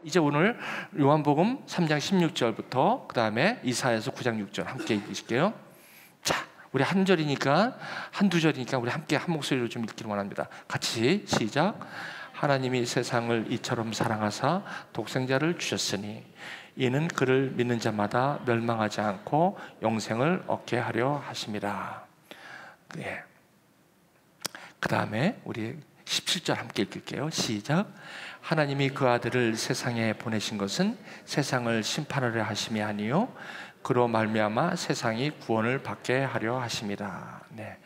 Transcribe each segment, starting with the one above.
이제 오늘 요한복음 3장 16절부터 그 다음에 이사야서 9장 6절 함께 읽으실게요. 자, 우리 한 절이니까 한두 절이니까 우리 함께 한 목소리로 좀 읽기를 원합니다. 같이 시작. 하나님이 세상을 이처럼 사랑하사 독생자를 주셨으니 이는 그를 믿는 자마다 멸망하지 않고 영생을 얻게 하려 하심이라. 네. 그 다음에 우리 17절 함께 읽을게요. 시작. 하나님이 그 아들을 세상에 보내신 것은 세상을 심판하려 하심이 아니요 그로 말미암아 세상이 구원을 받게 하려 하심이라. 네.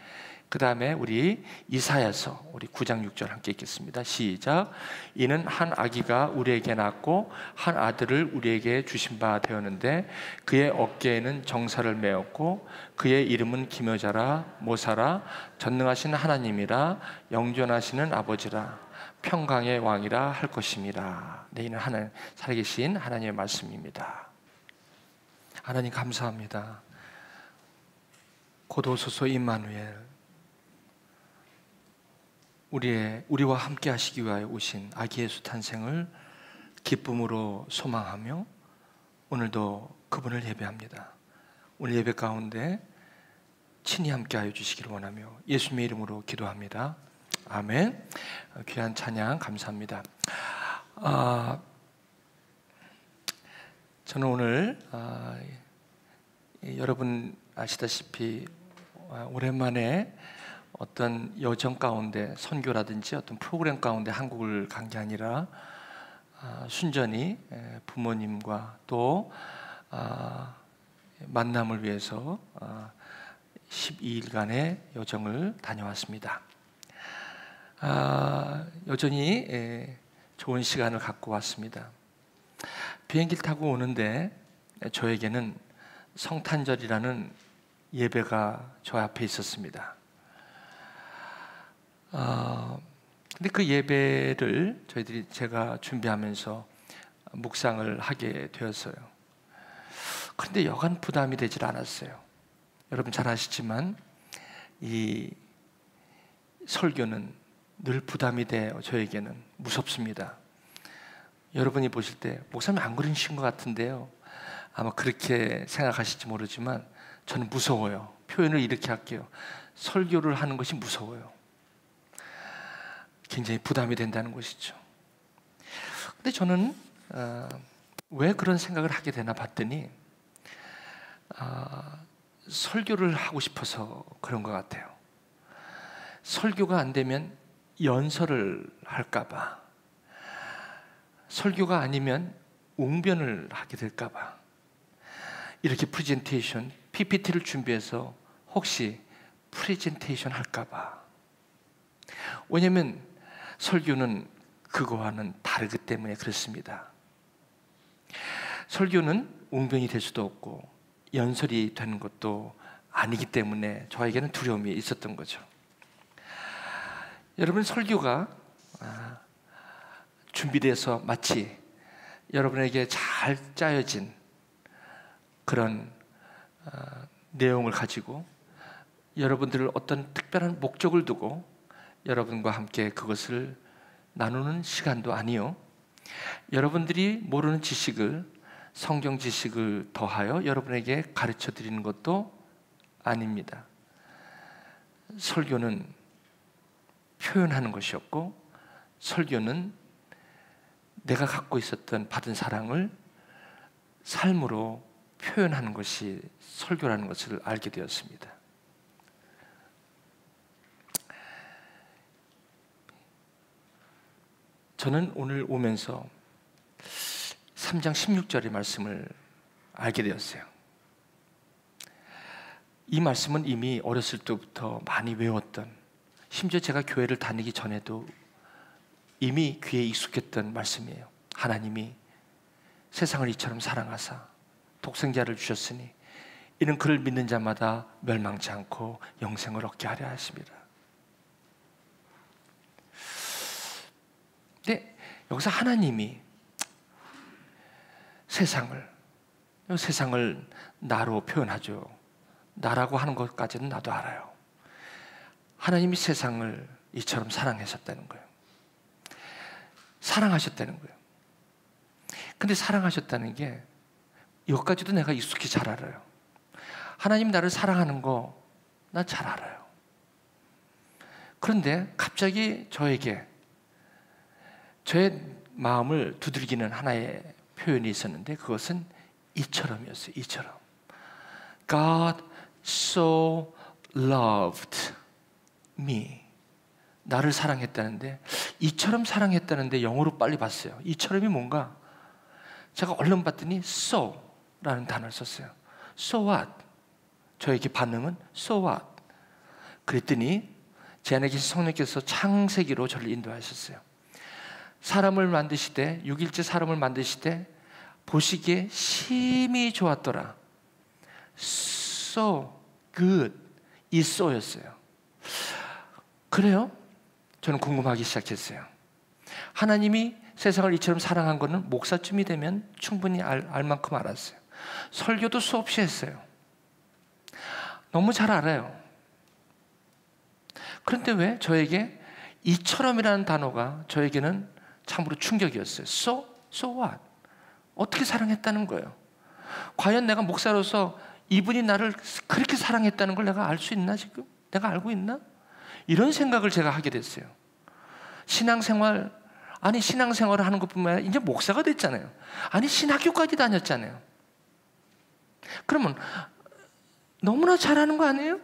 그 다음에 우리 이사야서 우리 9장 6절 함께 읽겠습니다. 시작. 이는 한 아기가 우리에게 낳고 한 아들을 우리에게 주신 바 되었는데 그의 어깨에는 정사를 메었고 그의 이름은 기묘자라 모사라 전능하신 하나님이라 영존하시는 아버지라 평강의 왕이라 할 것임이라. 네, 이는 하나님 살아계신 하나님의 말씀입니다. 하나님 감사합니다. 곧 오소서 임마누엘, 우리와 함께 하시기 위하여 오신 아기 예수 탄생을 기쁨으로 소망하며 오늘도 그분을 예배합니다. 오늘 예배 가운데 친히 함께 하여 주시기를 원하며 예수님의 이름으로 기도합니다. 아멘. 귀한 찬양 감사합니다. 저는 오늘 여러분 아시다시피 오랜만에 어떤 여정 가운데 선교라든지 어떤 프로그램 가운데 한국을 간 게 아니라 순전히 부모님과 또 만남을 위해서 12일간의 여정을 다녀왔습니다. 여전히 좋은 시간을 갖고 왔습니다. 비행기를 타고 오는데 저에게는 성탄절이라는 예배가 저 앞에 있었습니다. 근데 그 예배를 제가 준비하면서 묵상을 하게 되었어요. 그런데 여간 부담이 되질 않았어요. 여러분 잘 아시지만 이 설교는 늘 부담이 돼요. 저에게는 무섭습니다. 여러분이 보실 때 목사님 안 그러신 것 같은데요, 아마 그렇게 생각하실지 모르지만 저는 무서워요. 표현을 이렇게 할게요. 설교를 하는 것이 무서워요. 굉장히 부담이 된다는 것이죠. 근데 저는 왜 그런 생각을 하게 되나 봤더니 설교를 하고 싶어서 그런 것 같아요. 설교가 안 되면 연설을 할까 봐, 설교가 아니면 웅변을 하게 될까 봐 이렇게 프레젠테이션, PPT를 준비해서 혹시 프레젠테이션 할까 봐. 왜냐하면 설교는 그거와는 다르기 때문에 그렇습니다. 설교는 웅변이 될 수도 없고 연설이 되는 것도 아니기 때문에 저에게는 두려움이 있었던 거죠. 여러분, 설교가 준비돼서 마치 여러분에게 잘 짜여진 그런 내용을 가지고 여러분들을 어떤 특별한 목적을 두고 여러분과 함께 그것을 나누는 시간도 아니요, 여러분들이 모르는 지식을, 성경 지식을 더하여 여러분에게 가르쳐 드리는 것도 아닙니다. 설교는 표현하는 것이었고, 설교는 내가 갖고 있었던 받은 사랑을 삶으로 표현하는 것이 설교라는 것을 알게 되었습니다. 저는 오늘 오면서 3장 16절의 말씀을 알게 되었어요. 이 말씀은 이미 어렸을 때부터 많이 외웠던, 심지어 제가 교회를 다니기 전에도 이미 귀에 익숙했던 말씀이에요. 하나님이 세상을 이처럼 사랑하사 독생자를 주셨으니 이는 그를 믿는 자마다 멸망치 않고 영생을 얻게 하려 하십니다. 근데 여기서 하나님이 세상을 나로 표현하죠. 나라고 하는 것까지는 나도 알아요. 하나님이 세상을 이처럼 사랑하셨다는 거예요. 사랑하셨다는 거예요. 근데 사랑하셨다는 게 여기까지도 내가 익숙히 잘 알아요. 하나님 나를 사랑하는 거 나 잘 알아요. 그런데 갑자기 저에게 저의 마음을 두들기는 하나의 표현이 있었는데 그것은 이처럼이었어요. 이처럼. God so loved me. 나를 사랑했다는데, 이처럼 사랑했다는데 영어로 빨리 봤어요. 이처럼이 뭔가? 제가 얼른 봤더니 so 라는 단어를 썼어요. So what? 저에게 반응은 so what? 그랬더니 제 안에 계신 성령께서 창세기로 저를 인도하셨어요. 사람을 만드시되, 6일째 사람을 만드시되 보시기에 심히 좋았더라. So good. 이 so였어요. 그래요? 저는 궁금하기 시작했어요. 하나님이 세상을 이처럼 사랑한 것은 목사쯤이 되면 충분히 알 만큼 알았어요. 설교도 수없이 했어요. 너무 잘 알아요. 그런데 왜 저에게 이처럼이라는 단어가 저에게는 참으로 충격이었어요. So what? 어떻게 사랑했다는 거예요? 과연 내가 목사로서 이분이 나를 그렇게 사랑했다는 걸 내가 알 수 있나 지금? 내가 알고 있나? 이런 생각을 제가 하게 됐어요. 신앙생활을 하는 것뿐만 아니라 이제 목사가 됐잖아요. 아니 신학교까지 다녔잖아요. 그러면 너무나 잘하는 거 아니에요?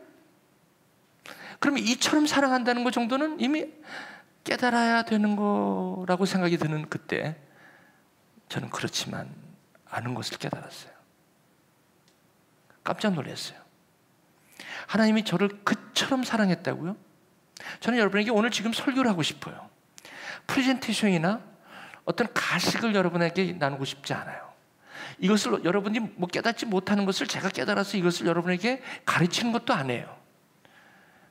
그러면 이처럼 사랑한다는 것 정도는 이미 깨달아야 되는 거라고 생각이 드는 그때 저는 그렇지만 않은 것을 깨달았어요. 깜짝 놀랐어요. 하나님이 저를 그처럼 사랑했다고요? 저는 여러분에게 오늘 지금 설교를 하고 싶어요. 프레젠테이션이나 어떤 가식을 여러분에게 나누고 싶지 않아요. 이것을 여러분이 뭐 깨닫지 못하는 것을 제가 깨달아서 이것을 여러분에게 가르치는 것도 아니에요.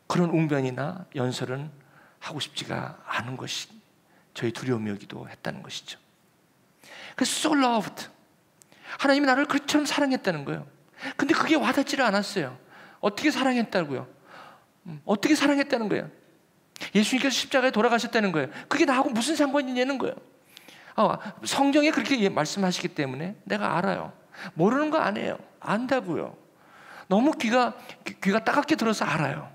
그런 웅변이나 연설은 하고 싶지가 않은 것이 저희 두려움이기도 했다는 것이죠. 그래서 so loved. 하나님이 나를 그처럼 사랑했다는 거예요. 근데 그게 와닿지를 않았어요. 어떻게 사랑했다고요? 어떻게 사랑했다는 거예요? 예수님께서 십자가에 돌아가셨다는 거예요. 그게 나하고 무슨 상관이 있냐는 거예요. 성경에 그렇게 말씀하시기 때문에 내가 알아요. 모르는 거 아니에요. 안다고요. 너무 귀가 따갑게 들어서 알아요.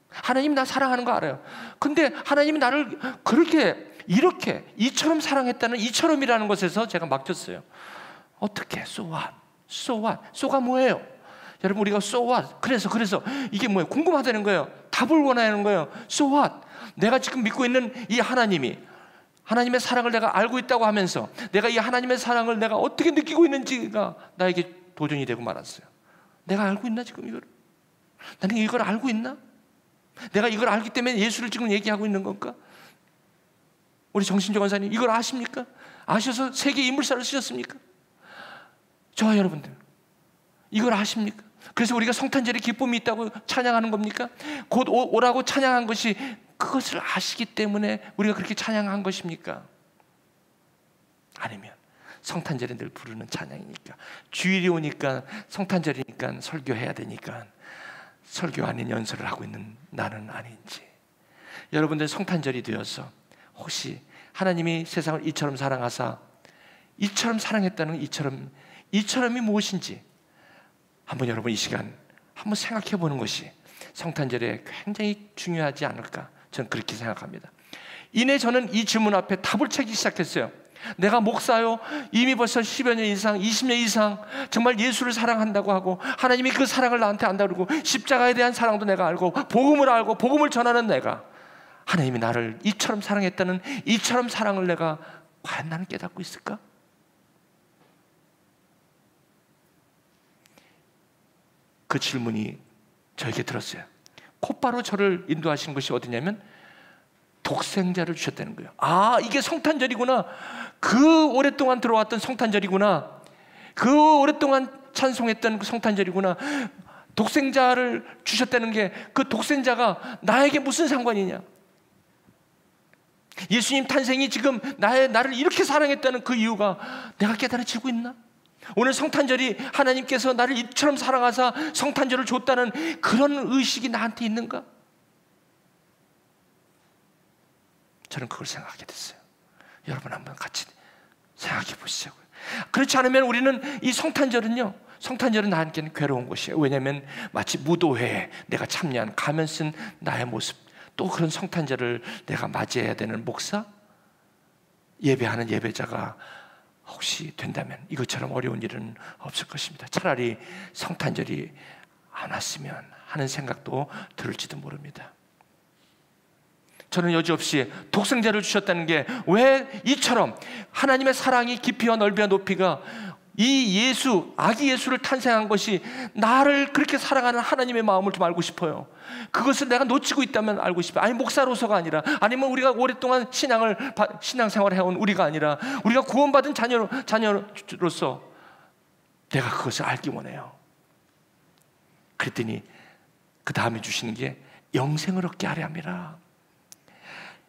하나님이 나 사랑하는 거 알아요. 근데 하나님이 나를 그렇게 이렇게 이처럼 사랑했다는 이처럼이라는 것에서 제가 막혔어요. 어떻게? So what? So what? so가 뭐예요? 여러분 우리가 so what? 그래서 이게 뭐예요? 궁금하다는 거예요. 답을 원하는 거예요. So what? 내가 지금 믿고 있는 이 하나님의 사랑을 내가 알고 있다고 하면서 내가 이 하나님의 사랑을 내가 어떻게 느끼고 있는지가 나에게 도전이 되고 말았어요. 내가 알고 있나 지금 이걸? 나는 이걸 알고 있나? 내가 이걸 알기 때문에 예수를 지금 얘기하고 있는 건가? 우리 정신조 권사님 이걸 아십니까? 아셔서 세계 인물사를 쓰셨습니까? 저와 여러분들 이걸 아십니까? 그래서 우리가 성탄절에 기쁨이 있다고 찬양하는 겁니까? 곧 오라고 찬양한 것이 그것을 아시기 때문에 우리가 그렇게 찬양한 것입니까? 아니면 성탄절에 늘 부르는 찬양이니까, 주일이 오니까 성탄절이니까 설교해야 되니까 설교 아닌 연설을 하고 있는 나는 아닌지. 여러분들 성탄절이 되어서 혹시 하나님이 세상을 이처럼 사랑하사 이처럼 사랑했다는 이처럼이 무엇인지 한번 여러분 이 시간 한번 생각해 보는 것이 성탄절에 굉장히 중요하지 않을까, 저는 그렇게 생각합니다. 이내 저는 이 질문 앞에 답을 찾기 시작했어요. 내가 목사요, 이미 벌써 10여 년 이상, 20년 이상 정말 예수를 사랑한다고 하고 하나님이 그 사랑을 나한테 안다고 그러고 십자가에 대한 사랑도 내가 알고 복음을 알고 복음을 전하는 내가 하나님이 나를 이처럼 사랑했다는 이처럼 사랑을 내가 과연 나는 깨닫고 있을까? 그 질문이 저에게 들었어요. 곧바로 저를 인도하신 것이 어디냐면 독생자를 주셨다는 거예요. 아, 이게 성탄절이구나. 그 오랫동안 들어왔던 성탄절이구나. 그 오랫동안 찬송했던 그 성탄절이구나. 독생자를 주셨다는 게 그 독생자가 나에게 무슨 상관이냐. 예수님 탄생이 지금 나를 이렇게 사랑했다는 그 이유가 내가 깨달아지고 있나? 오늘 성탄절이 하나님께서 나를 이처럼 사랑하사 성탄절을 줬다는 그런 의식이 나한테 있는가? 저는 그걸 생각하게 됐어요. 여러분 한번 같이 생각해 그렇게 보시자고요. 그렇지 않으면 우리는 이 성탄절은요, 성탄절은 나한테는 괴로운 것이에요. 왜냐하면 마치 무도회에 내가 참여한 가면 쓴 나의 모습, 또 그런 성탄절을 내가 맞이해야 되는 목사, 예배하는 예배자가 혹시 된다면 이것처럼 어려운 일은 없을 것입니다. 차라리 성탄절이 안 왔으면 하는 생각도 들을지도 모릅니다. 저는 여지없이 독생자를 주셨다는 게 왜 이처럼 하나님의 사랑이 깊이와 넓이와 높이가 이 예수, 아기 예수를 탄생한 것이 나를 그렇게 사랑하는 하나님의 마음을 좀 알고 싶어요. 그것을 내가 놓치고 있다면 알고 싶어요. 아니 목사로서가 아니라, 아니면 우리가 오랫동안 신앙생활을 해온 우리가 아니라, 우리가 구원받은 자녀로서 내가 그것을 알기 원해요. 그랬더니 그 다음에 주시는 게 영생을 얻게 하려 함이라.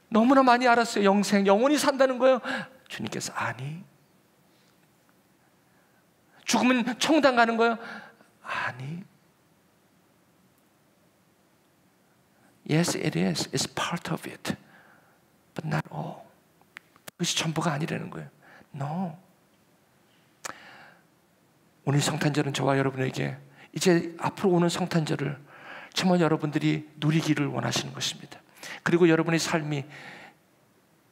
너무나 많이 알았어요. 영생, 영원히 산다는 거예요. 주님께서 아니. 죽으면 천당 가는 거예요? 아니. Yes, it is. It's part of it. But not all. 그것이 전부가 아니라는 거예요. No. 오늘 성탄절은 저와 여러분에게 이제 앞으로 오는 성탄절을 정말 여러분들이 누리기를 원하시는 것입니다. 그리고 여러분의 삶이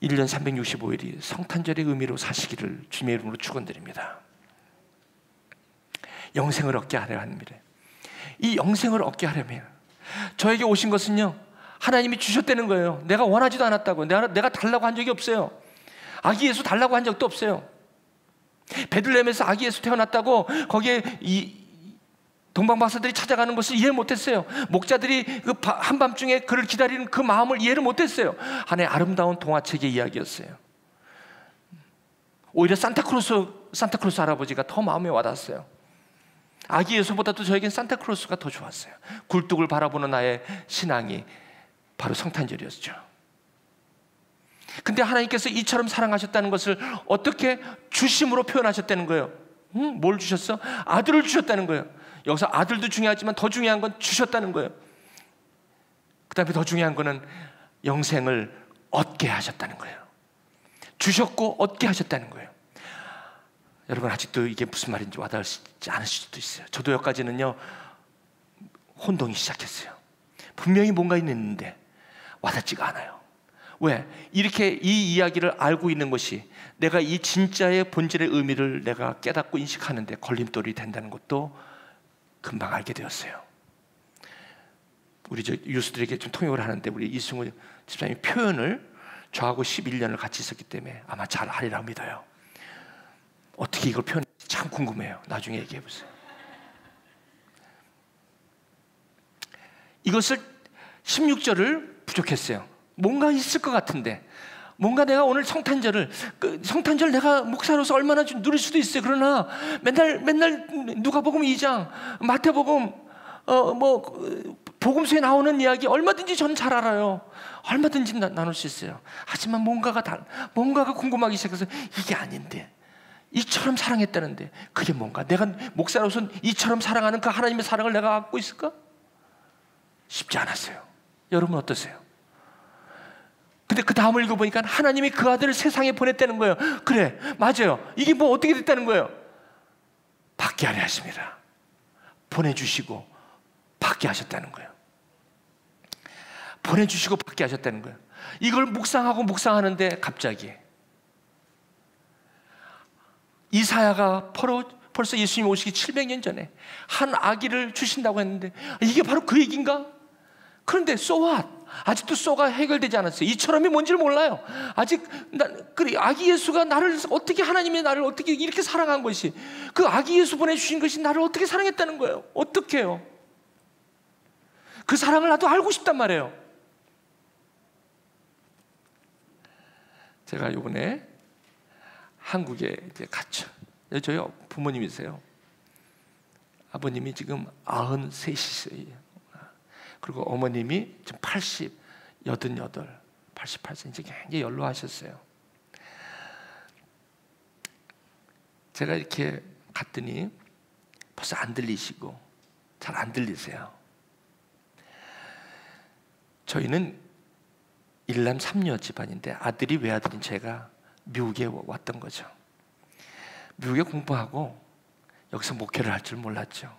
1년 365일이 성탄절의 의미로 사시기를 주님의 이름으로 축원드립니다. 영생을 얻게 하려 합니다. 이 영생을 얻게 하려면 저에게 오신 것은요, 하나님이 주셨다는 거예요. 내가 원하지도 않았다고. 내가 달라고 한 적이 없어요. 아기 예수 달라고 한 적도 없어요. 베들레헴에서 아기 예수 태어났다고 거기에 동방박사들이 찾아가는 것을 이해 못했어요. 목자들이 그 한밤중에 그를 기다리는 그 마음을 이해를 못했어요. 하나의 아름다운 동화책의 이야기였어요. 오히려 산타클로스 할아버지가 더 마음에 와닿았어요. 아기 예수보다도 저에겐 산타클로스가 더 좋았어요. 굴뚝을 바라보는 나의 신앙이 바로 성탄절이었죠. 근데 하나님께서 이처럼 사랑하셨다는 것을 어떻게 주심으로 표현하셨다는 거예요. 뭘 주셨어? 아들을 주셨다는 거예요. 여기서 아들도 중요하지만 더 중요한 건 주셨다는 거예요. 그 다음에 더 중요한 거는 영생을 얻게 하셨다는 거예요. 주셨고 얻게 하셨다는 거예요. 여러분 아직도 이게 무슨 말인지 와닿지 않으실 수도 있어요. 저도 여기까지는요 혼동이 시작했어요. 분명히 뭔가 있는데 와닿지가 않아요. 왜? 이렇게 이 이야기를 알고 있는 것이 내가 이 진짜의 본질의 의미를 내가 깨닫고 인식하는데 걸림돌이 된다는 것도 금방 알게 되었어요. 우리 유수들에게 좀 통역을 하는데 우리 이승우 집사님이 표현을 저하고 11년을 같이 있었기 때문에 아마 잘 하리라 믿어요. 어떻게 이걸 표현할지 참 궁금해요. 나중에 얘기해 보세요. 이것을 16절을 부족했어요. 뭔가 있을 것 같은데, 뭔가 내가 오늘 성탄절 내가 목사로서 얼마나 좀 누릴 수도 있어요. 그러나 맨날 누가복음 2장, 마태복음, 복음서에 나오는 이야기 얼마든지 저는 잘 알아요. 얼마든지 나눌 수 있어요. 하지만 뭔가가 궁금하기 시작해서 이게 아닌데, 이처럼 사랑했다는데 그게 뭔가? 내가 목사로서 이처럼 사랑하는 그 하나님의 사랑을 내가 갖고 있을까? 쉽지 않았어요. 여러분 어떠세요? 근데 그 다음을 읽어보니까 하나님이 그 아들을 세상에 보냈다는 거예요. 그래, 맞아요. 이게 뭐 어떻게 됐다는 거예요? 받게 하려 하십니다. 보내주시고 받게 하셨다는 거예요. 보내주시고 받게 하셨다는 거예요. 이걸 묵상하는데 갑자기 이사야가 벌써 예수님 오시기 700년 전에 한 아기를 주신다고 했는데 이게 바로 그 얘기인가? 그런데 so what? 아직도 쏘가 해결되지 않았어요. 이처럼이 뭔지를 몰라요. 아직 아기 예수가 하나님이 나를 어떻게 이렇게 사랑한 것이, 그 아기 예수 보내주신 것이 나를 어떻게 사랑했다는 거예요. 어떻게 해요? 그 사랑을 나도 알고 싶단 말이에요. 제가 이번에 한국에 이제 갔죠. 저희 부모님이세요. 아버님이 지금 93이세요. 그리고 어머님이 지금 88, 88세 이제 굉장히 연로하셨어요. 제가 이렇게 갔더니 벌써 안 들리시고 잘 안 들리세요. 저희는 일남 삼녀 집안인데 아들이 외아들인 제가 미국에 왔던 거죠. 미국에 공부하고 여기서 목회를 할 줄 몰랐죠.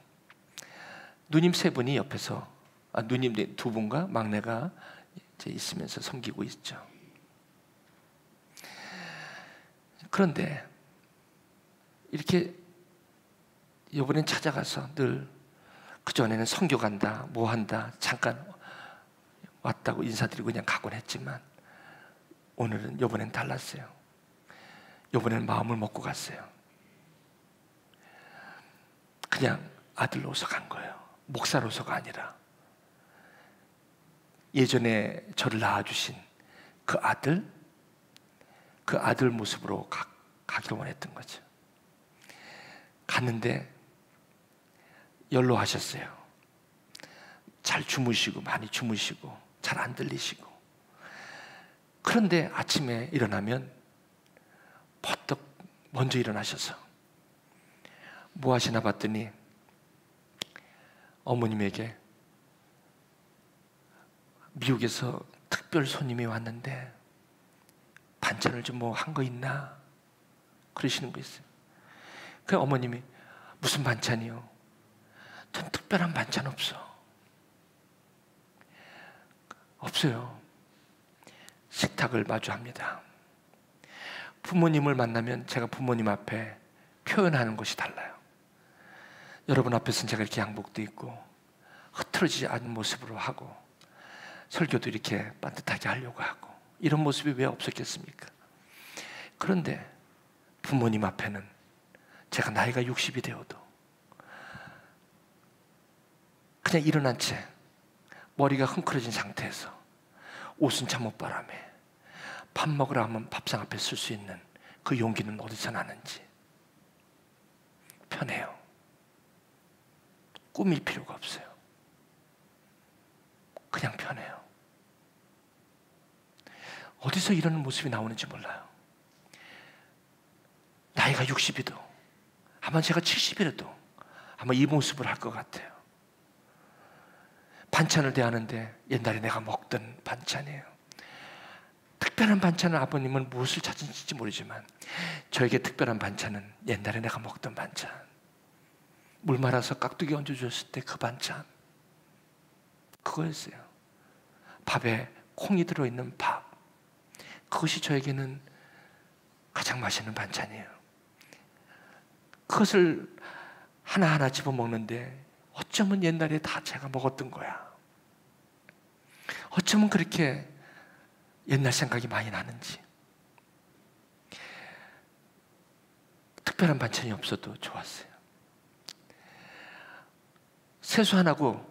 누님 세 분이 옆에서, 누님 두 분과 막내가 이제 있으면서 섬기고 있죠. 그런데 이렇게 이번엔 찾아가서 늘 그전에는 선교 간다, 뭐 한다, 잠깐 왔다고 인사드리고 그냥 가곤 했지만 오늘은, 이번엔 달랐어요. 이번엔 마음을 먹고 갔어요. 그냥 아들로서 간 거예요. 목사로서가 아니라 예전에 저를 낳아주신 그 아들 모습으로 가기를 원했던 거죠. 갔는데 연로하셨어요. 잘 주무시고, 많이 주무시고, 잘 안 들리시고. 그런데 아침에 일어나면 퍼뜩 먼저 일어나셔서 뭐 하시나 봤더니 어머님에게 미국에서 특별 손님이 왔는데 반찬을 좀 뭐 한 거 있나? 그러시는 거 있어요. 그 어머님이 무슨 반찬이요? 전 특별한 반찬 없어요. 식탁을 마주합니다. 부모님을 만나면 제가 부모님 앞에 표현하는 것이 달라요. 여러분 앞에서는 제가 이렇게 양복도 입고 흐트러지지 않은 모습으로 하고 설교도 이렇게 반듯하게 하려고 하고 이런 모습이 왜 없었겠습니까? 그런데 부모님 앞에는 제가 나이가 60이 되어도 그냥 일어난 채 머리가 흥크러진 상태에서 옷은 잠옷바람에 밥 먹으러 하면 밥상 앞에 쓸 수 있는 그 용기는 어디서 나는지. 편해요. 꾸밀 필요가 없어요. 그냥 편해요. 어디서 이런 모습이 나오는지 몰라요. 나이가 60이도 아마 제가 70이라도 아마 이 모습을 할 것 같아요. 반찬을 대하는데 옛날에 내가 먹던 반찬이에요. 특별한 반찬은 아버님은 무엇을 찾으실지 모르지만 저에게 특별한 반찬은 옛날에 내가 먹던 반찬. 물 말아서 깍두기 얹어줬을 때 그 반찬. 그거였어요. 밥에 콩이 들어있는 밥. 그것이 저에게는 가장 맛있는 반찬이에요. 그것을 하나하나 집어먹는데 어쩌면 옛날에 다 제가 먹었던 거야. 어쩌면 그렇게 옛날 생각이 많이 나는지. 특별한 반찬이 없어도 좋았어요. 세수 안 하고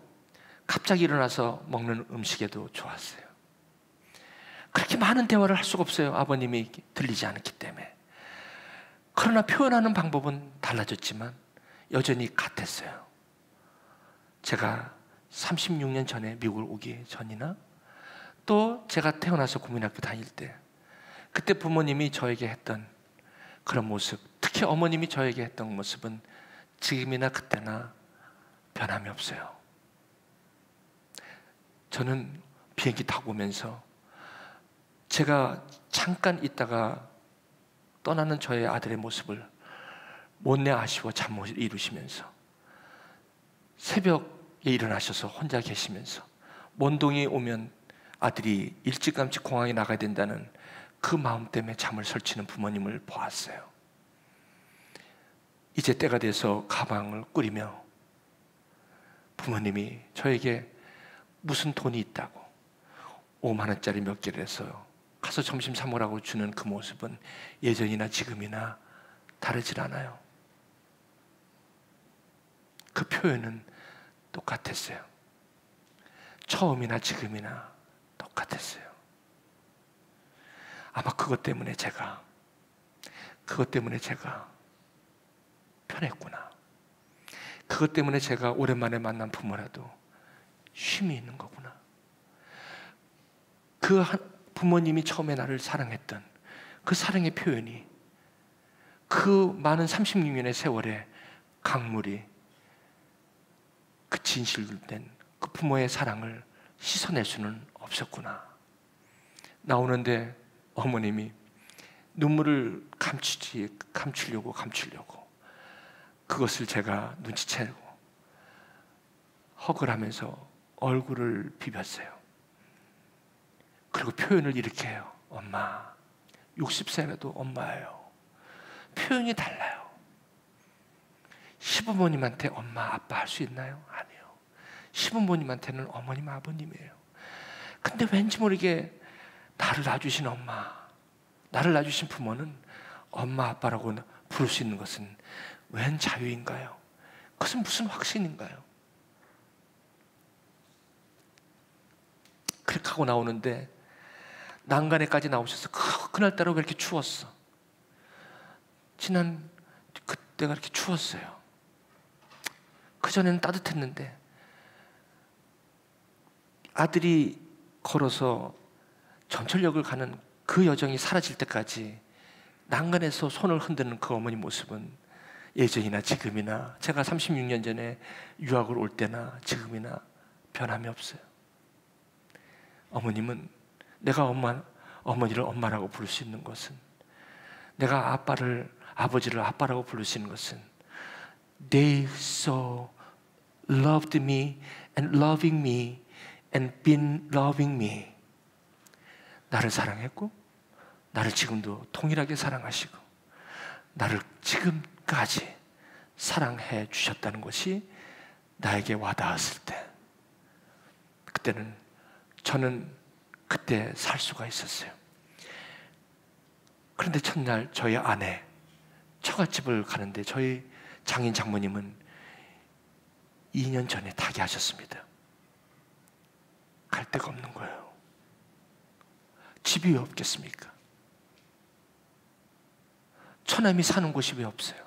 갑자기 일어나서 먹는 음식에도 좋았어요. 그렇게 많은 대화를 할 수가 없어요. 아버님이 들리지 않았기 때문에. 그러나 표현하는 방법은 달라졌지만 여전히 같았어요. 제가 36년 전에 미국을 오기 전이나 또 제가 태어나서 국민학교 다닐 때 그때 부모님이 저에게 했던 그런 모습, 특히 어머님이 저에게 했던 모습은 지금이나 그때나 변함이 없어요. 저는 비행기 타고 오면서 제가 잠깐 있다가 떠나는 저의 아들의 모습을 못내 아쉬워 잠 못 이루시면서 새벽에 일어나셔서 혼자 계시면서 먼동이 오면 아들이 일찌감치 공항에 나가야 된다는 그 마음 때문에 잠을 설치는 부모님을 보았어요. 이제 때가 돼서 가방을 꾸리며 부모님이 저에게 무슨 돈이 있다고 5만 원짜리 몇 개를 해서 가서 점심 사 먹으라고 주는 그 모습은 예전이나 지금이나 다르질 않아요. 그 표현은 똑같았어요. 처음이나 지금이나 똑같았어요. 아마 그것 때문에 제가 편했구나. 그것 때문에 제가 오랜만에 만난 부모라도 쉼이 있는 거구나. 그 부모님이 처음에 나를 사랑했던 그 사랑의 표현이 그 많은 36년의 세월의 강물이 그 진실된 그 부모의 사랑을 씻어낼 수는 없었구나. 나오는데 어머님이 눈물을 감추려고 그것을 제가 눈치채고 헉을 하면서 얼굴을 비볐어요. 그리고 표현을 이렇게 해요. 엄마, 60세라도 엄마예요. 표현이 달라요. 시부모님한테 엄마, 아빠 할 수 있나요? 아니요. 시부모님한테는 어머님, 아버님이에요. 근데 왠지 모르게 나를 낳아주신 엄마, 나를 낳아주신 부모는 엄마, 아빠라고 부를 수 있는 것은 웬 자유인가요? 그것은 무슨 확신인가요? 그렇게 하고 나오는데 난간에까지 나오셔서 그날따라 왜 이렇게 추웠어? 지난 그때가 이렇게 추웠어요. 그전에는 따뜻했는데 아들이 걸어서 전철역을 가는 그 여정이 사라질 때까지 난간에서 손을 흔드는 그 어머니 모습은 예전이나 지금이나 제가 36년 전에 유학을 올 때나 지금이나 변함이 없어요. 어머님은 내가 어머니를 엄마라고 부를 수 있는 것은, 내가 아버지를 아빠라고 부를 수 있는 것은 They so loved me and loving me and been loving me. 나를 사랑했고 나를 지금도 동일하게 사랑하시고 나를 지금까지 사랑해 주셨다는 것이 나에게 와닿았을 때, 그때는 저는 그때 살 수가 있었어요. 그런데 첫날 저희 아내 처갓집을 가는데 저희 장인 장모님은 2년 전에 타계하셨습니다. 갈 데가 없는 거예요. 집이 왜 없겠습니까? 처남이 사는 곳이 왜 없어요?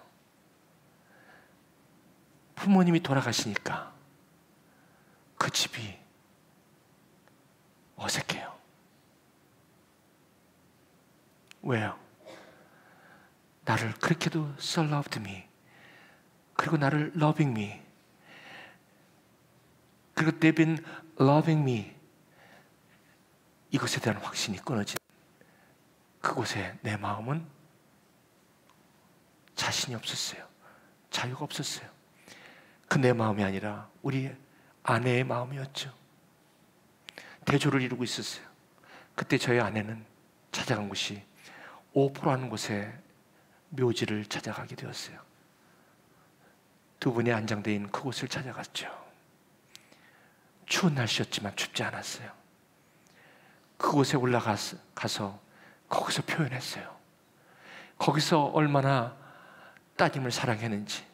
부모님이 돌아가시니까 그 집이 어색해요. 왜요? 나를 그렇게도 so loved me, 그리고 나를 loving me, 그리고 they've been loving me, 이것에 대한 확신이 끊어진 그곳에 내 마음은 자신이 없었어요. 자유가 없었어요. 그 내 마음이 아니라 우리 아내의 마음이었죠. 대조를 이루고 있었어요. 그때 저희 아내는 찾아간 곳이 오포라는 곳에 묘지를 찾아가게 되었어요. 두 분이 안장되어 있는 그곳을 찾아갔죠. 추운 날씨였지만 춥지 않았어요. 그곳에 올라가서 거기서 표현했어요. 거기서 얼마나 따님을 사랑했는지,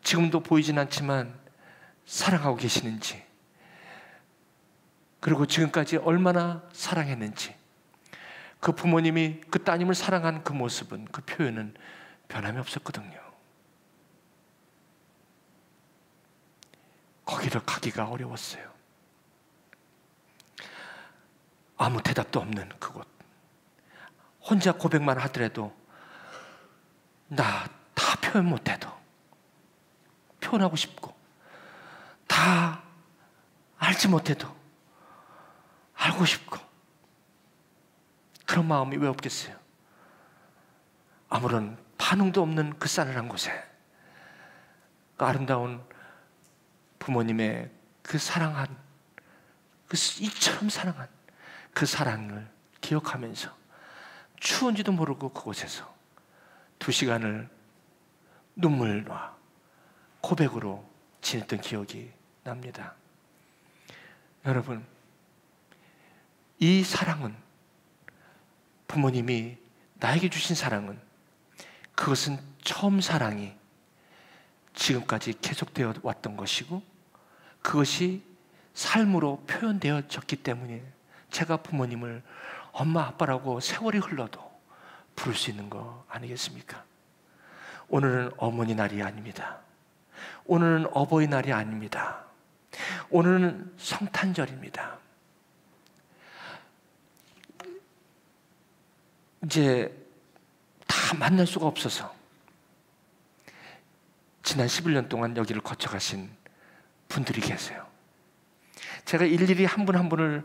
지금도 보이진 않지만 사랑하고 계시는지, 그리고 지금까지 얼마나 사랑했는지, 그 부모님이 그 따님을 사랑한 그 모습은, 그 표현은 변함이 없었거든요. 거기를 가기가 어려웠어요. 아무 대답도 없는 그곳. 혼자 고백만 하더라도, 나 다 표현 못해도 표현하고 싶고, 다 알지 못해도 알고 싶고, 그런 마음이 왜 없겠어요? 아무런 반응도 없는 그 싸늘한 곳에 그 아름다운 부모님의 그 사랑한, 그 이처럼 사랑한 그 사랑을 기억하면서 추운지도 모르고 그곳에서 2시간을 눈물과 고백으로 지냈던 기억이 납니다. 여러분, 이 사랑은, 부모님이 나에게 주신 사랑은, 그것은 처음 사랑이 지금까지 계속되어 왔던 것이고, 그것이 삶으로 표현되어졌기 때문에 제가 부모님을 엄마 아빠라고 세월이 흘러도 부를 수 있는 거 아니겠습니까? 오늘은 어머니 날이 아닙니다. 오늘은 어버이날이 아닙니다. 오늘은 성탄절입니다. 이제 다 만날 수가 없어서 지난 11년 동안 여기를 거쳐가신 분들이 계세요. 제가 일일이 한 분 한 분을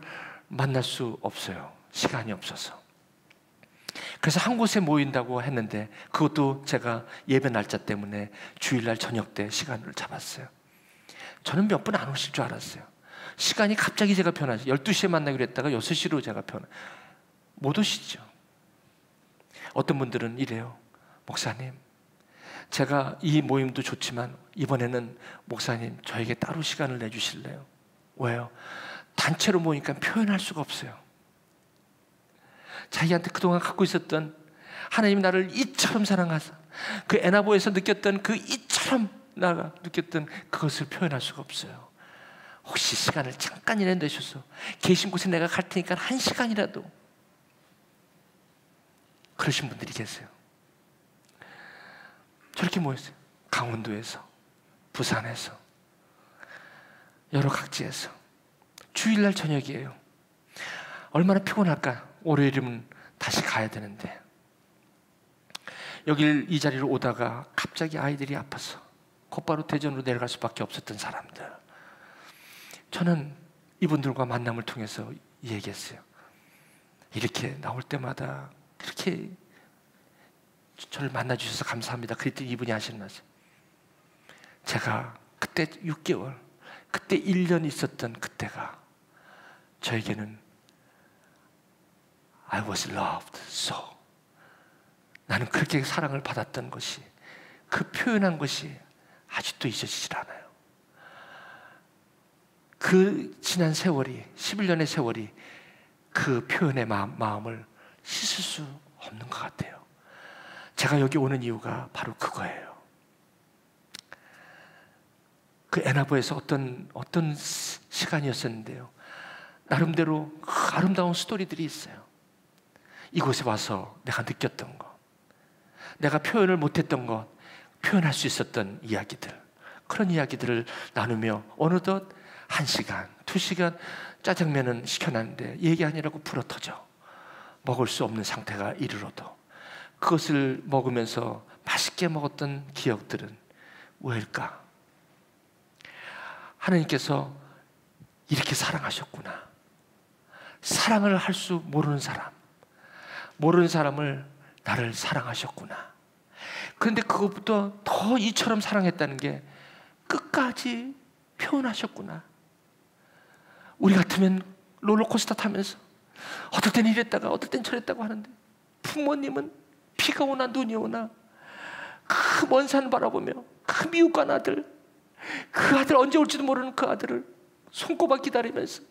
만날 수 없어요. 시간이 없어서. 그래서 한 곳에 모인다고 했는데 그것도 제가 예배 날짜 때문에 주일날 저녁 때 시간을 잡았어요. 저는 몇 분 안 오실 줄 알았어요. 시간이 갑자기 제가 변하죠. 12시에 만나기로 했다가 6시로 제가 못 오시죠. 어떤 분들은 이래요. 목사님, 제가 이 모임도 좋지만 이번에는 목사님 저에게 따로 시간을 내주실래요? 왜요? 단체로 모이니까 표현할 수가 없어요. 자기한테 그동안 갖고 있었던 하나님이 나를 이처럼 사랑하사 그 에나보에서 느꼈던 그 이처럼 나가 느꼈던 그것을 표현할 수가 없어요. 혹시 시간을 잠깐이라도 내셔서 계신 곳에 내가 갈 테니까 1시간이라도, 그러신 분들이 계세요. 저렇게 모였어요. 강원도에서, 부산에서, 여러 각지에서. 주일날 저녁이에요. 얼마나 피곤할까. 월요일이면 다시 가야 되는데 여길 이 자리로 오다가 갑자기 아이들이 아파서 곧바로 대전으로 내려갈 수밖에 없었던 사람들, 저는 이분들과 만남을 통해서 얘기했어요. 이렇게 나올 때마다 그렇게 저를 만나주셔서 감사합니다. 그랬더니 이분이 하시는 말씀, 제가 그때 6개월, 그때 1년 있었던 그때가 저에게는 I was loved so. 나는 그렇게 사랑을 받았던 것이, 그 표현한 것이 아직도 잊어지질 않아요. 그 지난 세월이, 11년의 세월이 그 표현의 마음을 씻을 수 없는 것 같아요. 제가 여기 오는 이유가 바로 그거예요. 그 에나보에서 어떤 시간이었었는데요. 나름대로 아름다운 스토리들이 있어요. 이곳에 와서 내가 느꼈던 것, 내가 표현을 못했던 것, 표현할 수 있었던 이야기들, 그런 이야기들을 나누며 어느덧 1시간, 2시간 짜장면은 시켜놨는데 얘기하느라고 불어터져 먹을 수 없는 상태가 이르러도 그것을 먹으면서 맛있게 먹었던 기억들은 왜일까? 하나님께서 이렇게 사랑하셨구나. 사랑을 할 수 모르는 사람을 나를 사랑하셨구나. 그런데 그것보다 더 이처럼 사랑했다는 게 끝까지 표현하셨구나. 우리 같으면 롤러코스터 타면서 어떨 땐 이랬다가 어떨 땐 저랬다고 하는데, 부모님은 비가 오나 눈이 오나 그 먼 산 바라보며 그 미육간 아들, 그 아들 언제 올지도 모르는 그 아들을 손꼽아 기다리면서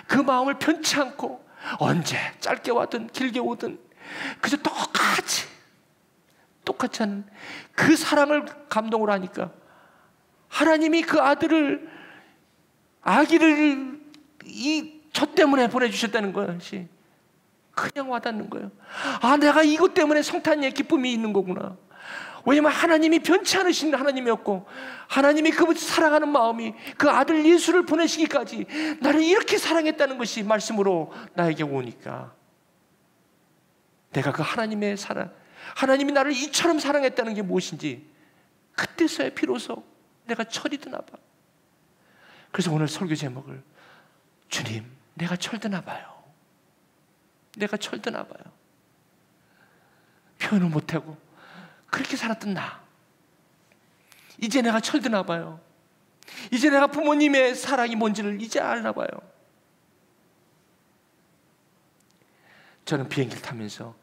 그 마음을 변치 않고 언제 짧게 와든 길게 오든 그저 똑같이 하는 그 사랑을 감동으로 하니까 하나님이 그 아기를 저 때문에 보내주셨다는 것이 그냥 와닿는 거예요. 아, 내가 이것 때문에 성탄의 기쁨이 있는 거구나. 왜냐면 하나님이 변치 않으신 하나님이었고, 하나님이 그 사랑하는 마음이 그 아들 예수를 보내시기까지 나를 이렇게 사랑했다는 것이 말씀으로 나에게 오니까, 내가 그 하나님의 사랑, 하나님이 나를 이처럼 사랑했다는 게 무엇인지 그때서야 비로소 내가 철이 드나 봐. 그래서 오늘 설교 제목을, 주님, 내가 철드나 봐요. 내가 철드나 봐요. 표현을 못하고 그렇게 살았던 나, 이제 내가 철드나 봐요. 이제 내가 부모님의 사랑이 뭔지를 이제 알나 봐요. 저는 비행기를 타면서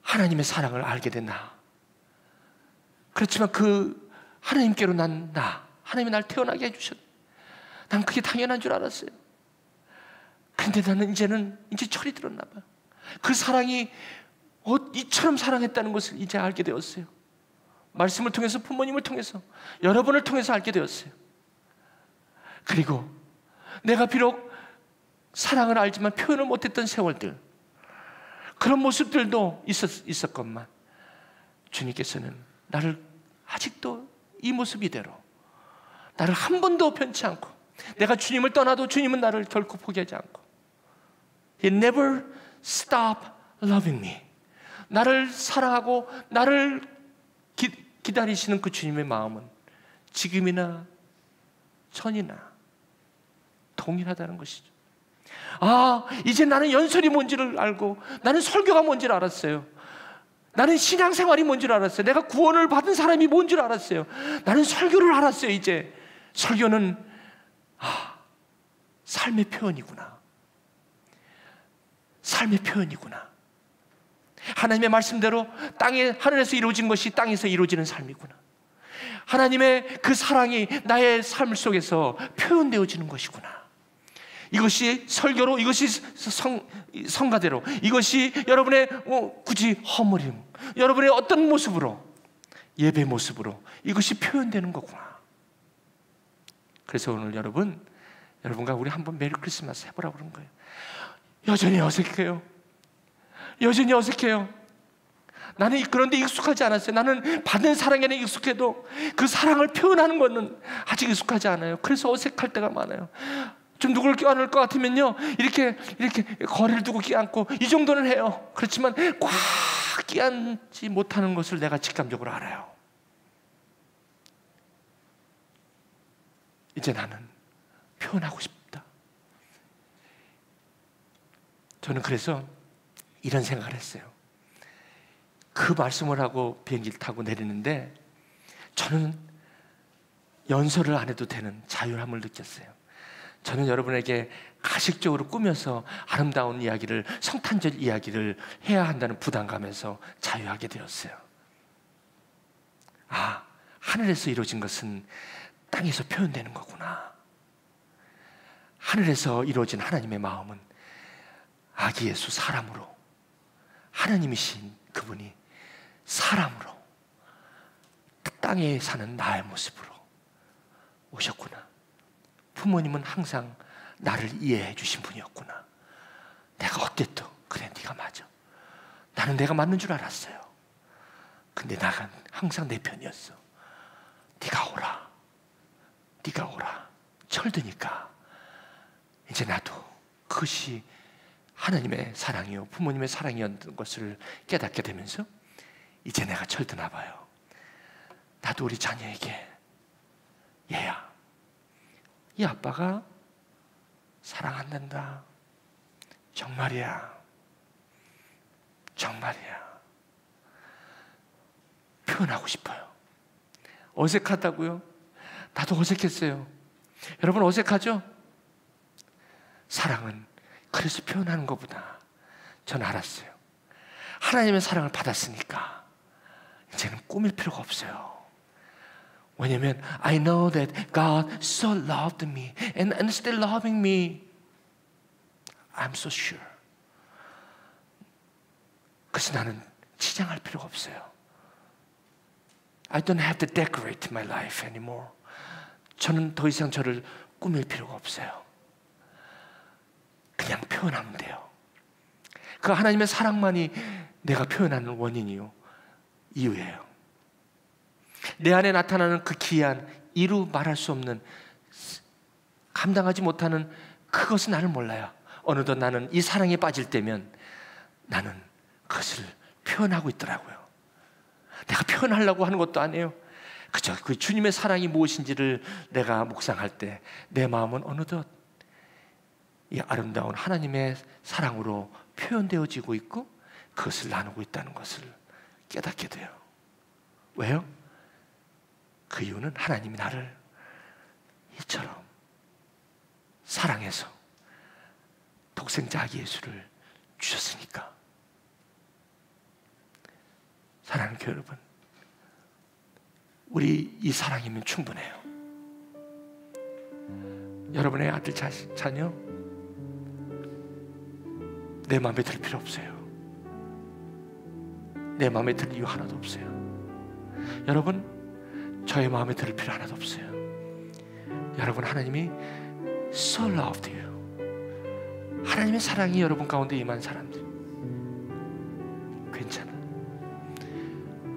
하나님의 사랑을 알게 된 나, 그렇지만 그 하나님께로 난 나, 하나님이 날 태어나게 해주셨, 난 그게 당연한 줄 알았어요. 근데 나는 이제 철이 들었나 봐요. 그 사랑이 이처럼 사랑했다는 것을 이제 알게 되었어요. 말씀을 통해서, 부모님을 통해서, 여러분을 통해서 알게 되었어요. 그리고 내가 비록 사랑을 알지만 표현을 못했던 세월들, 그런 모습들도 있었건만 주님께서는 나를 아직도 이 모습 이대로, 나를 한 번도 변치 않고, 내가 주님을 떠나도 주님은 나를 결코 포기하지 않고, He never stopped loving me. 나를 사랑하고 나를 기다리시는 그 주님의 마음은 지금이나 전이나 동일하다는 것이죠. 이제 나는 연설이 뭔지를 알고, 나는 설교가 뭔지를 알았어요. 나는 신앙생활이 뭔지를 알았어요. 내가 구원을 받은 사람이 뭔지를 알았어요. 나는 설교를 알았어요. 이제 설교는 삶의 표현이구나. 삶의 표현이구나. 하나님의 말씀대로 하늘에서 이루어진 것이 땅에서 이루어지는 삶이구나. 하나님의 그 사랑이 나의 삶 속에서 표현되어지는 것이구나. 이것이 설교로, 이것이 성가대로, 이것이 여러분의 굳이 허물임, 여러분의 어떤 모습으로, 예배 모습으로 이것이 표현되는 거구나. 그래서 오늘 여러분과 우리 한번 메리 크리스마스 해보라고 그런 거예요. 여전히 어색해요. 여전히 어색해요. 나는 그런데 익숙하지 않았어요. 나는 받은 사랑에는 익숙해도 그 사랑을 표현하는 것은 아직 익숙하지 않아요. 그래서 어색할 때가 많아요. 좀 누구를 껴안을 것 같으면요, 이렇게 거리를 두고 끼안고 이 정도는 해요. 그렇지만 꽉 끼안지 못하는 것을 내가 직감적으로 알아요. 이제 나는 표현하고 싶다. 저는 그래서 이런 생각을 했어요. 그 말씀을 하고 비행기를 타고 내리는데 저는 연설을 안 해도 되는 자유함을 느꼈어요. 저는 여러분에게 가식적으로 꾸며서 아름다운 이야기를, 성탄절 이야기를 해야 한다는 부담감에서 자유하게 되었어요. 하늘에서 이루어진 것은 땅에서 표현되는 거구나. 하늘에서 이루어진 하나님의 마음은 아기 예수 사람으로, 하나님이신 그분이 사람으로 땅에 사는 나의 모습으로 오셨구나. 부모님은 항상 나를 이해해 주신 분이었구나. 내가 어땠든 그래, 네가 맞아. 나는 내가 맞는 줄 알았어요. 근데 나가 항상 내 편이었어. 네가 오라, 네가 오라. 철드니까 이제 나도 그것이 하나님의 사랑이요, 부모님의 사랑이었던 것을 깨닫게 되면서 이제 내가 철드나 봐요. 나도 우리 자녀에게, 얘야, 이 아빠가 사랑한단다. 정말이야. 정말이야. 표현하고 싶어요. 어색하다고요? 나도 어색했어요. 여러분 어색하죠? 사랑은 그래서 표현하는 것보다 전 알았어요. 하나님의 사랑을 받았으니까 이제는 꾸밀 필요가 없어요. 왜냐하면 I know that God so loved me and still loving me. I'm so sure. 그래서 나는 치장할 필요가 없어요. I don't have to decorate my life anymore. 저는 더 이상 저를 꾸밀 필요가 없어요. 그냥 표현하면 돼요. 그 하나님의 사랑만이 내가 표현하는 원인이요, 이유예요. 내 안에 나타나는 그 기이한, 이루 말할 수 없는, 감당하지 못하는 그것은 나를 몰라요. 어느덧 나는 이 사랑에 빠질 때면 나는 그것을 표현하고 있더라고요. 내가 표현하려고 하는 것도 아니에요. 그저 그 주님의 사랑이 무엇인지를 내가 묵상할 때 내 마음은 어느덧 이 아름다운 하나님의 사랑으로 표현되어지고 있고 그것을 나누고 있다는 것을 깨닫게 돼요. 왜요? 그 이유는 하나님이 나를 이처럼 사랑해서 독생자 아기 예수를 주셨으니까. 사랑하는 교회 여러분, 우리 이 사랑이면 충분해요. 여러분의 아들, 자녀 내 마음에 들 필요 없어요. 내 마음에 들 이유 하나도 없어요. 여러분, 저의 마음에 들 필요 하나도 없어요. 여러분, 하나님이 so loved you. 하나님의 사랑이 여러분 가운데 임한 사람들 괜찮아.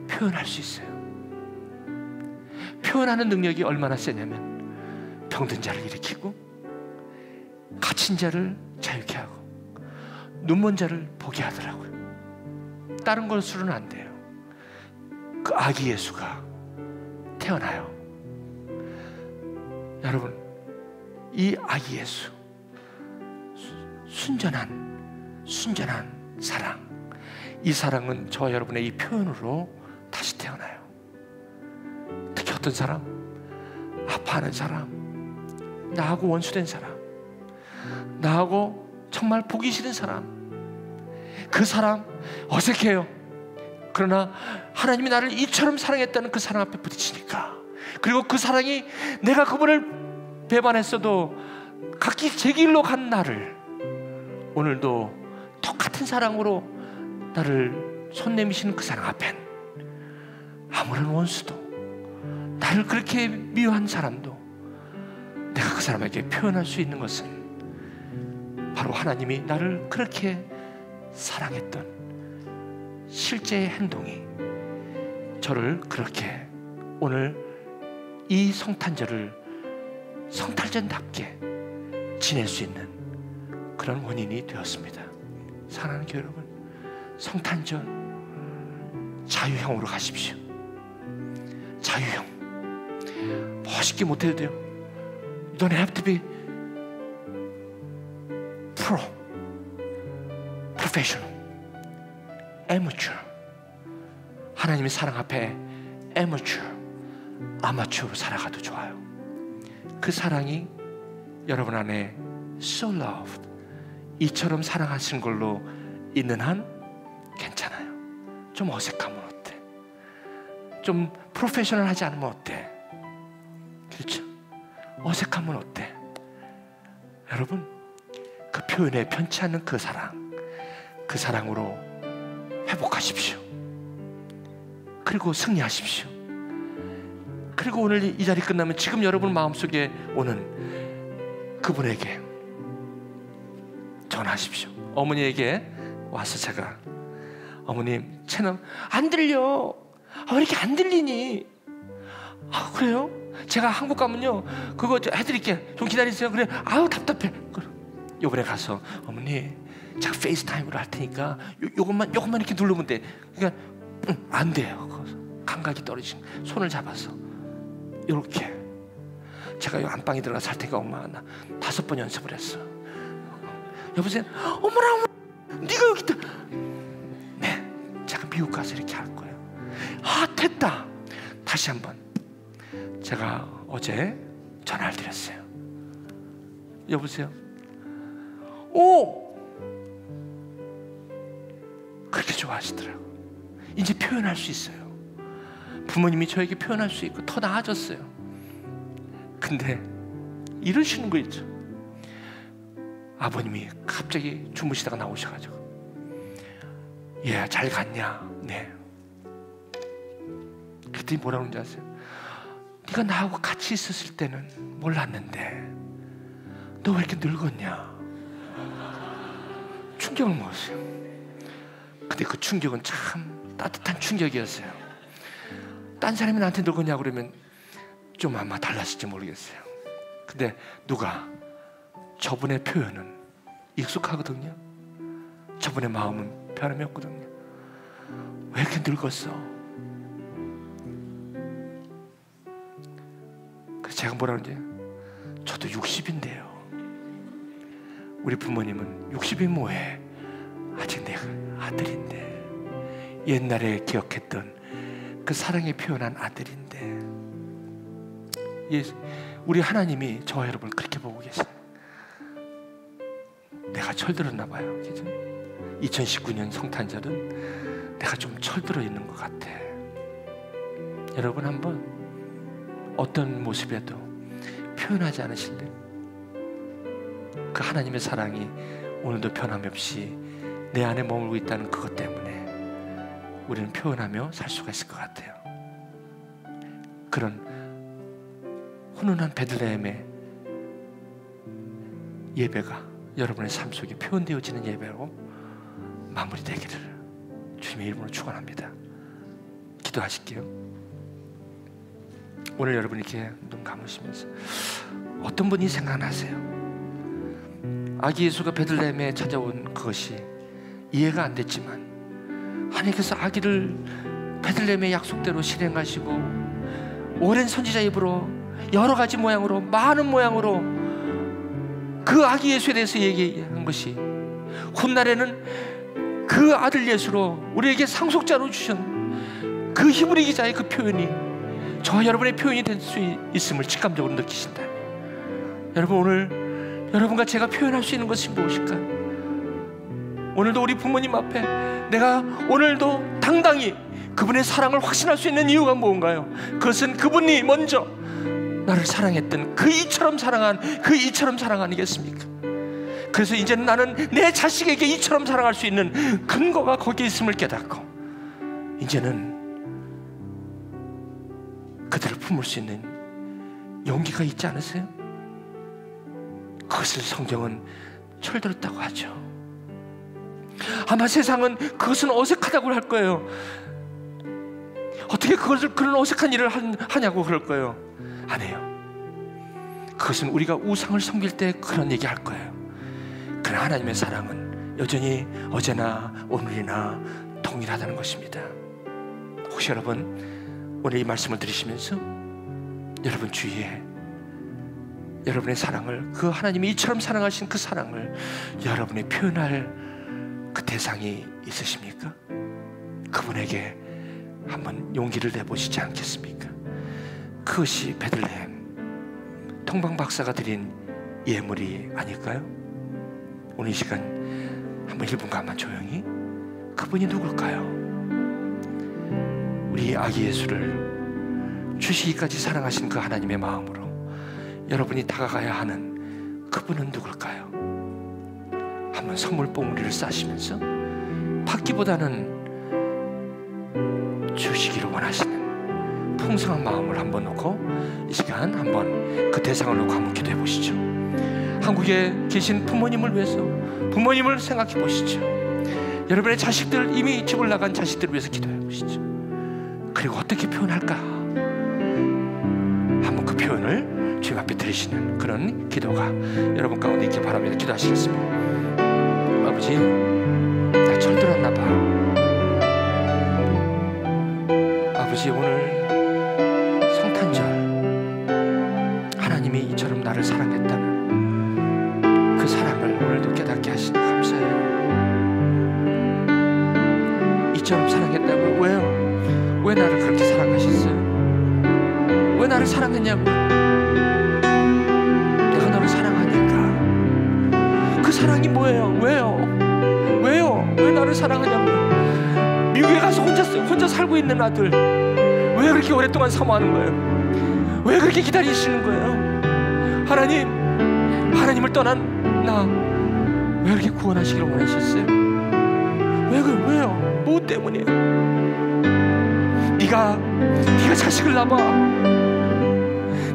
표현할 수 있어요. 표현하는 능력이 얼마나 세냐면 병든 자를 일으키고 갇힌 자를 자유케 하고 눈먼 자를 보게 하더라고요. 다른 것으로는 안 돼요. 그 아기 예수가 태어나요. 여러분, 이 아기 예수 순전한 사랑. 이 사랑은 저와 여러분의 이 표현으로 다시 태어나요. 특히 어떤 사람, 아파하는 사람, 나하고 원수된 사람, 나하고 정말 보기 싫은 사람, 그 사람 어색해요. 그러나 하나님이 나를 이처럼 사랑했다는 그 사랑 앞에 부딪히니까, 그리고 그 사랑이 내가 그분을 배반했어도 각기 제 길로 간 나를 오늘도 똑같은 사랑으로 나를 손 내미시는 그 사랑 앞엔 아무런 원수도, 나를 그렇게 미워한 사람도 내가 그 사람에게 표현할 수 있는 것은 바로 하나님이 나를 그렇게 사랑했던 실제의 행동이 저를 그렇게 오늘 이 성탄절을 성탄절답게 지낼 수 있는 그런 원인이 되었습니다. 사랑하는 교회 여러분, 성탄절 자유형으로 가십시오. 자유형. 멋있게 못해도 돼요. You don't have to be professional, amateur. 하나님의 사랑 앞에 아마추어로 살아가도 좋아요. 그 사랑이 여러분 안에 so loved, 이처럼 사랑하신 걸로 있는 한 괜찮아요. 좀 어색하면 어때? 좀 프로페셔널하지 않으면 어때? 그렇죠? 어색하면 어때? 여러분, 그 표현에 편치 않는 그 사랑으로 회복하십시오. 그리고 승리하십시오. 그리고 오늘 이 자리 끝나면 지금 여러분 마음속에 오는 그분에게 전하십시오. 어머니에게 와서 제가, 어머님 채널 안 들려. 왜 이렇게 안 들리니? 그래요? 제가 한국 가면요 그거 해드릴게. 좀 기다리세요. 그래. 답답해. 요번에 가서 어머니 제가 페이스타임으로 할 테니까 요것만 이렇게 누르면 돼. 그러니까 안 돼요. 감각이 떨어진 손을 잡아서 이렇게 제가 요 안방에 들어가서 할 테니까 엄마 나 5번 연습을 했어. 여보세요? 어머나 네가 여기 있다. 네, 제가 미국 가서 이렇게 할 거예요. 됐다. 다시 한번. 제가 어제 전화를 드렸어요. 여보세요? 그렇게 좋아하시더라고. 이제 표현할 수 있어요. 부모님이 저에게 표현할 수 있고 더 나아졌어요. 근데 이러시는 거 있죠. 아버님이 갑자기 주무시다가 나오셔가지고, 얘 잘 갔냐? 네. 그랬더니 뭐라고 하는지 아세요? 네가 나하고 같이 있었을 때는 몰랐는데 너 왜 이렇게 늙었냐? 충격을 먹었어요. 근데 그 충격은 참 따뜻한 충격이었어요. 딴 사람이 나한테 늙었냐고 그러면 좀 아마 달랐을지 모르겠어요. 근데 누가 저분의 표현은 익숙하거든요. 저분의 마음은 변함이 없거든요. 왜 이렇게 늙었어? 그래서 제가 뭐라 그러지? 저도 60인데요. 우리 부모님은 60이 뭐해? 아직 내가 아들인데, 옛날에 기억했던 그 사랑에 표현한 아들인데. 우리 하나님이 저와 여러분을 그렇게 보고 계세요. 내가 철들었나 봐요. 그죠? 2019년 성탄절은 내가 좀 철들어 있는 것 같아. 여러분 한번 어떤 모습에도 표현하지 않으실래? 그 하나님의 사랑이 오늘도 변함이 없이 내 안에 머물고 있다는 그것 때문에 우리는 표현하며 살 수가 있을 것 같아요. 그런 훈훈한 베들레헴의 예배가 여러분의 삶 속에 표현되어지는 예배로 마무리되기를 주님의 이름으로 축원합니다. 기도하실게요. 오늘 여러분 이렇게 눈 감으시면서 어떤 분이 생각나세요? 아기 예수가 베들레헴에 찾아온 그것이 이해가 안 됐지만 하나님께서 아기를 베들레헴의 약속대로 실행하시고 오랜 선지자 입으로 여러 가지 모양으로, 많은 모양으로 그 아기 예수에 대해서 얘기한 것이 훗날에는 그 아들 예수로 우리에게 상속자로 주신 그 히브리 기자의 그 표현이 저와 여러분의 표현이 될 수 있음을 직감적으로 느끼신다면, 여러분 오늘 여러분과 제가 표현할 수 있는 것이 무엇일까요? 오늘도 우리 부모님 앞에 내가 오늘도 당당히 그분의 사랑을 확신할 수 있는 이유가 뭔가요? 그것은 그분이 먼저 나를 사랑했던 그 이처럼 사랑한 그 이처럼 사랑 아니겠습니까? 그래서 이제는 나는 내 자식에게 이처럼 사랑할 수 있는 근거가 거기에 있음을 깨닫고 이제는 그들을 품을 수 있는 용기가 있지 않으세요? 그것을 성경은 철들었다고 하죠. 아마 세상은 그것은 어색하다고 할 거예요. 어떻게 그런 어색한 일을 하냐고 그럴 거예요. 안 해요. 그것은 우리가 우상을 섬길 때 그런 얘기 할 거예요. 그러나 하나님의 사랑은 여전히 어제나 오늘이나 동일하다는 것입니다. 혹시 여러분 오늘 이 말씀을 들으시면서 여러분 주위에 여러분의 사랑을, 그 하나님이 이처럼 사랑하신 그 사랑을 여러분이 표현할 그 대상이 있으십니까? 그분에게 한번 용기를 내보시지 않겠습니까? 그것이 베들레헴 통방 박사가 드린 예물이 아닐까요? 오늘 이 시간 한번 1분간만 조용히, 그분이 누굴까요? 우리 아기 예수를 주시기까지 사랑하신 그 하나님의 마음으로 여러분이 다가가야 하는 그분은 누굴까요? 한번 선물 봉우리를 싸시면서 받기보다는 주시기를 원하시는 풍성한 마음을 한번 놓고 이 시간 한번 그 대상을 놓고 한번 기도해 보시죠. 한국에 계신 부모님을 위해서 부모님을 생각해 보시죠. 여러분의 자식들, 이미 집을 나간 자식들을 위해서 기도해 보시죠. 그리고 어떻게 표현할까? 한번 그 표현을 주님 앞에 드리시는 그런 기도가 여러분 가운데 있길 바랍니다. 기도하시겠습니다. 아버지, 나 철들었나 봐. 아버지, 오늘 성탄절 하나님이 이처럼 나를 사랑했다는 그 사랑을 오늘도 깨닫게 하시니 감사해요. 이처럼 사랑했다고요? 왜요? 왜 나를 그렇게 사랑하셨어요? 왜 나를 사랑했냐고요? 내가 너를 사랑하니까. 그 사랑이 뭐예요? 왜요? 왜 나를 사랑하냐고요? 미국에 가서 혼자 살고 있는 아들 왜 그렇게 오랫동안 사모하는 거예요? 왜 그렇게 기다리시는 거예요? 하나님을 떠난 나 왜 그렇게 구원하시기를 원하셨어요? 왜요? 뭐 때문이에요? 네가 자식을 낳아.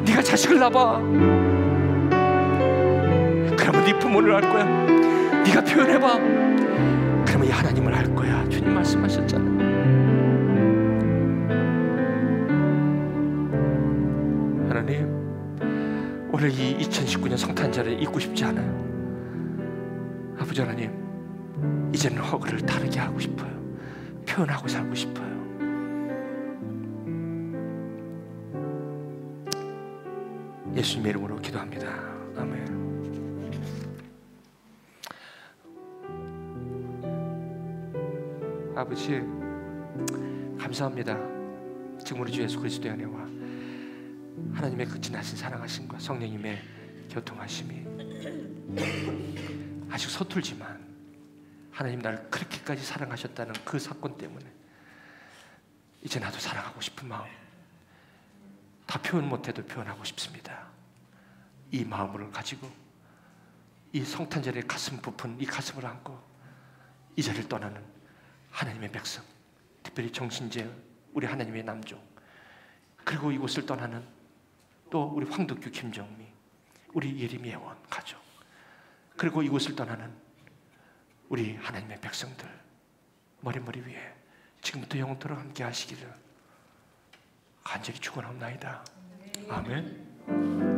네가 자식을 낳아. 그러면 네 부모를 알 거야. 네가 표현해봐. 그러면 이 하나님을 알 거야. 주님 말씀하셨잖아요. 하나님, 오늘 이 2019년 성탄절을 잊고 싶지 않아요. 아버지 하나님, 이제는 허그를 다르게 하고 싶어요. 표현하고 살고 싶어요. 예수님의 이름으로 기도합니다. 아멘. 아버지, 감사합니다. 지금 우리 주 예수 그리스도의 은혜와 하나님의 그 지나신 사랑하심과 성령님의 교통하심이 아직 서툴지만 하나님 나를 그렇게까지 사랑하셨다는 그 사건 때문에 이제 나도 사랑하고 싶은 마음, 다 표현 못해도 표현하고 싶습니다. 이 마음을 가지고 이 성탄절의 가슴 부푼 이 가슴을 안고 이 자리를 떠나는 하나님의 백성, 특별히 정신재 우리 하나님의 남종, 그리고 이곳을 떠나는 또 우리 황덕규, 김정미, 우리 예림이 회원 가족, 그리고 이곳을 떠나는 우리 하나님의 백성들 머리 위에 지금부터 영원토록 함께 하시기를 간절히 축원합니다. 아멘.